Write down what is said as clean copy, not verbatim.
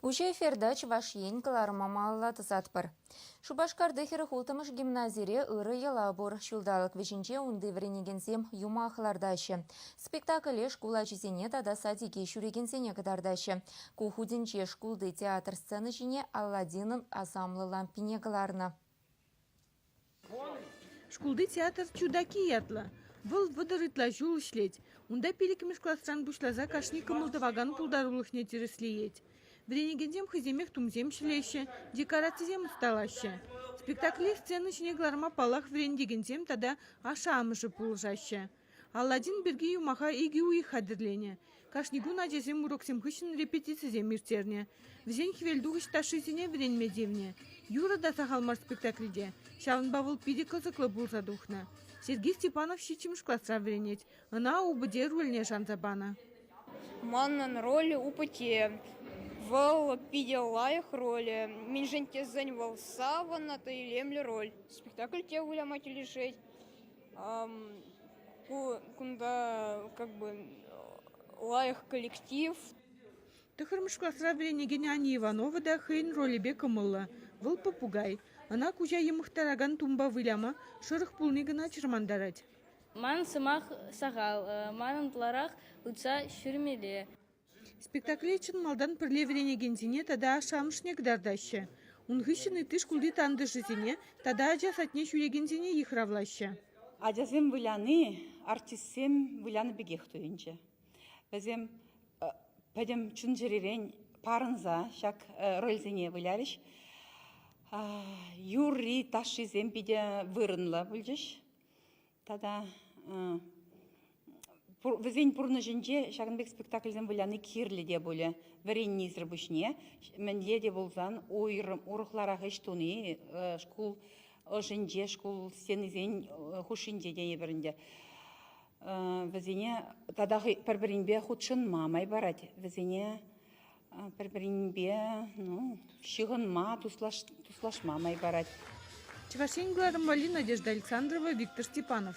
Учай фердач вашьен каларма малла тысатпыр. Шубашкарды хултымыш гимназире ыры ялабур шулдалык вешінче унды вренегенсем юмахлардащы. Спектакле школа чизене тада садике шурегенсене кадардащы. Кухудинче шкулды театр сцены жіне Алладинын асамлы лампине каларна. Шкулды театр чудаки ятла. Выл выдырытла жул ишлеть. Унда пиликимеш классран бушлаза кашни кымылдываган пулдарулыхне тиреслиеть. Вренегензем хыземех тумзем шлеще, декорациям сталаще. Спектакле сцены шнегларма палах вренегензем тада аша амыжы пулжаще. Алладин берги юмаха иги уи хадырлене. Кашнигу наджезем уроксем хыщен репетицизем миртерне. Взень хвельдугыш ташизине вренмедевне. Юра да сахалмар спектаклиде. Шавын бавыл пиди кызыклы булса духна. Сергей Степанов щичимш классра вренеть. Она убыде рульне шанзабана. Маннан роли упыте. В пиделаях роли. Минженте занимал савана, то и лемли роль. Спектакль те улямать лишить. Кунда как бы лаях коллектив. Тыхырмыш классра вренегене Ани Иванова да хейн роли бекамылла. Выл попугай. Она куча емыхтараган тумба выляма, шырых пулнигана чырмандарать. Ман сымах сағал, манын тларах ұтса шүрмеле. Спектакле чын малдан пірле вренегензине тада ашамышнек дардаще. Унгыщыны тыш кулди тандышызине, тада ажа сатне шүрегензине ихравлаще. Ажазем выляны, артистсем выляны бегех туйынче. Безем пәдем чын жеререн парынза, шак рользине вылярыш. Юрри ташизем биде вырынла бүлжіш. Тада візен пұрны жінже шағынбек спектакльзен выляны кирлі де болы. Варенні зірбішне. Менде де болзан ойрықлара ғыштуны шкул жінже, шкул сенізен хушинде де бірінде. Візене тада бір-бірінбе худшын мамай барад. Візене бір-бірінбе шығын ма туслаш мамай барад. Чевашень Надежда Александрова, Виктор Степанов.